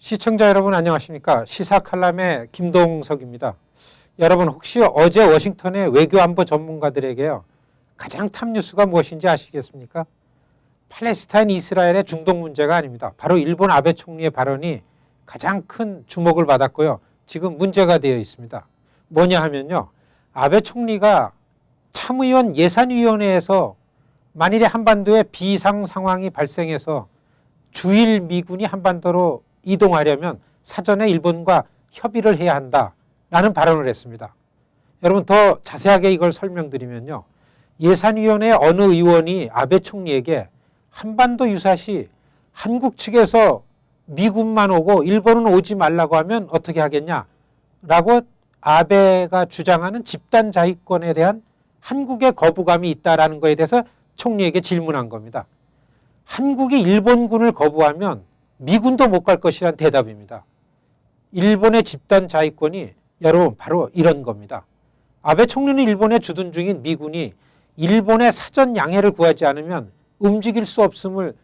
시청자 여러분 안녕하십니까? 시사 칼럼의 김동석입니다. 여러분 혹시 어제 워싱턴의 외교안보 전문가들에게요 가장 탑 뉴스가 무엇인지 아시겠습니까? 팔레스타인 이스라엘의 중동 문제가 아닙니다. 바로 일본 아베 총리의 발언이 가장 큰 주목을 받았고요. 지금 문제가 되어 있습니다. 뭐냐 하면요. 아베 총리가 참의원 예산위원회에서 만일에 한반도에 비상 상황이 발생해서 주일 미군이 한반도로 이동하려면 사전에 일본과 협의를 해야 한다라는 발언을 했습니다. 여러분 더 자세하게 이걸 설명드리면요. 예산위원회 어느 의원이 아베 총리에게 한반도 유사시 한국 측에서 미군만 오고 일본은 오지 말라고 하면 어떻게 하겠냐라고 아베가 주장하는 집단 자위권에 대한 한국의 거부감이 있다라는 것에 대해서 총리에게 질문한 겁니다. 한국이 일본군을 거부하면 미군도 못 갈 것이라는 대답입니다. 일본의 집단 자위권이 여러분 바로 이런 겁니다. 아베 총리는 일본에 주둔 중인 미군이 일본의 사전 양해를 구하지 않으면 움직일 수 없음을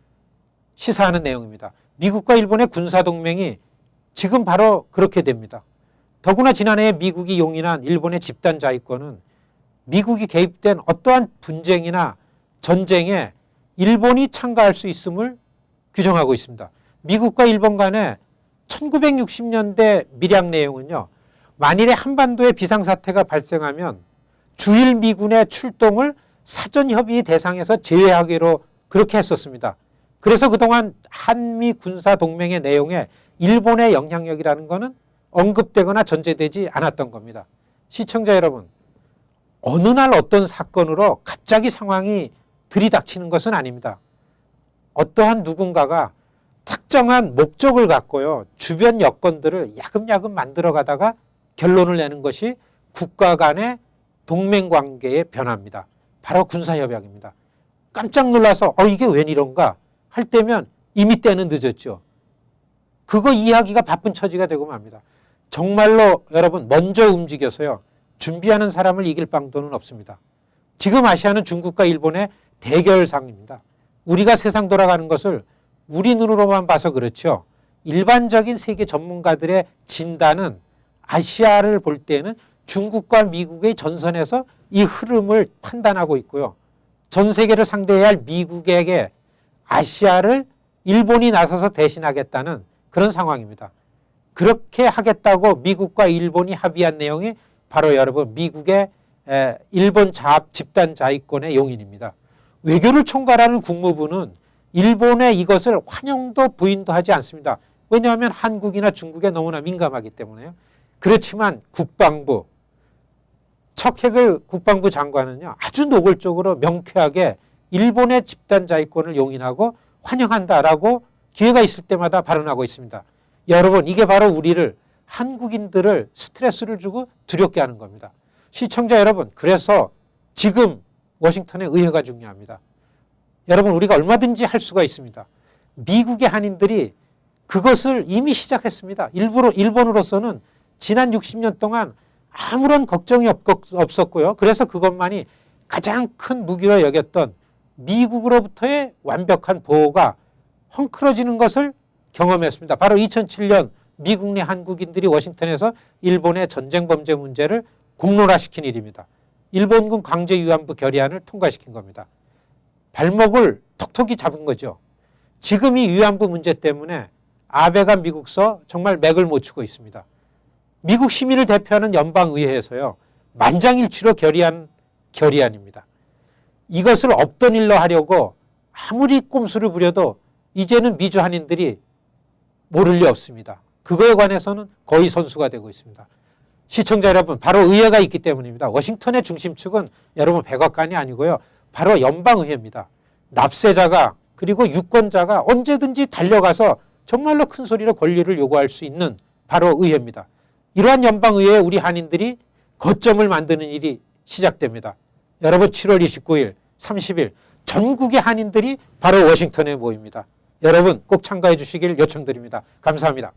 시사하는 내용입니다. 미국과 일본의 군사동맹이 지금 바로 그렇게 됩니다. 더구나 지난해 미국이 용인한 일본의 집단 자위권은 미국이 개입된 어떠한 분쟁이나 전쟁에 일본이 참가할 수 있음을 규정하고 있습니다. 미국과 일본 간의 1960년대 밀약 내용은요. 만일에 한반도에 비상사태가 발생하면 주일 미군의 출동을 사전협의 대상에서 제외하기로 그렇게 했었습니다. 그래서 그동안 한미 군사동맹의 내용에 일본의 영향력이라는 것은 언급되거나 전제되지 않았던 겁니다. 시청자 여러분, 어느 날 어떤 사건으로 갑자기 상황이 들이닥치는 것은 아닙니다. 어떠한 누군가가 특정한 목적을 갖고요. 주변 여건들을 야금야금 만들어가다가 결론을 내는 것이 국가 간의 동맹관계의 변화입니다. 바로 군사협약입니다. 깜짝 놀라서 이게 웬 이런가 할 때면 이미 때는 늦었죠. 그거 이해하기가 바쁜 처지가 되고 맙니다. 정말로 여러분 먼저 움직여서요. 준비하는 사람을 이길 방도는 없습니다. 지금 아시아는 중국과 일본의 대결상입니다. 우리가 세상 돌아가는 것을 우리 눈으로만 봐서 그렇죠. 일반적인 세계 전문가들의 진단은 아시아를 볼 때는 중국과 미국의 전선에서 이 흐름을 판단하고 있고요. 전 세계를 상대해야 할 미국에게 아시아를 일본이 나서서 대신하겠다는 그런 상황입니다. 그렇게 하겠다고 미국과 일본이 합의한 내용이 바로 여러분 미국의 일본 집단 자위권의 용인입니다. 외교를 총괄하는 국무부는 일본의 이것을 환영도 부인도 하지 않습니다. 왜냐하면 한국이나 중국에 너무나 민감하기 때문에요. 그렇지만 국방부, 척핵을 국방부 장관은요. 아주 노골적으로 명쾌하게 일본의 집단 자위권을 용인하고 환영한다라고 기회가 있을 때마다 발언하고 있습니다. 여러분 이게 바로 우리를 한국인들을 스트레스를 주고 두렵게 하는 겁니다. 시청자 여러분 그래서 지금 워싱턴의 의회가 중요합니다. 여러분 우리가 얼마든지 할 수가 있습니다. 미국의 한인들이 그것을 이미 시작했습니다. 일본으로서는 지난 60년 동안 아무런 걱정이 없었고요. 그래서 그것만이 가장 큰 무기로 여겼던 미국으로부터의 완벽한 보호가 헝클어지는 것을 경험했습니다. 바로 2007년 미국 내 한국인들이 워싱턴에서 일본의 전쟁 범죄 문제를 공론화시킨 일입니다. 일본군 강제 위안부 결의안을 통과시킨 겁니다. 발목을 톡톡히 잡은 거죠. 지금 이 위안부 문제 때문에 아베가 미국서 정말 맥을 못 추고 있습니다. 미국 시민을 대표하는 연방의회에서요. 만장일치로 결의한 결의안입니다. 이것을 없던 일로 하려고 아무리 꼼수를 부려도 이제는 미주 한인들이 모를 리 없습니다. 그거에 관해서는 거의 선수가 되고 있습니다. 시청자 여러분 바로 의회가 있기 때문입니다. 워싱턴의 중심축은 여러분 백악관이 아니고요. 바로 연방의회입니다. 납세자가 그리고 유권자가 언제든지 달려가서 정말로 큰 소리로 권리를 요구할 수 있는 바로 의회입니다. 이러한 연방의회에 우리 한인들이 거점을 만드는 일이 시작됩니다. 여러분 7월 29일, 30일 전국의 한인들이 바로 워싱턴에 모입니다. 여러분 꼭 참가해 주시길 요청드립니다. 감사합니다.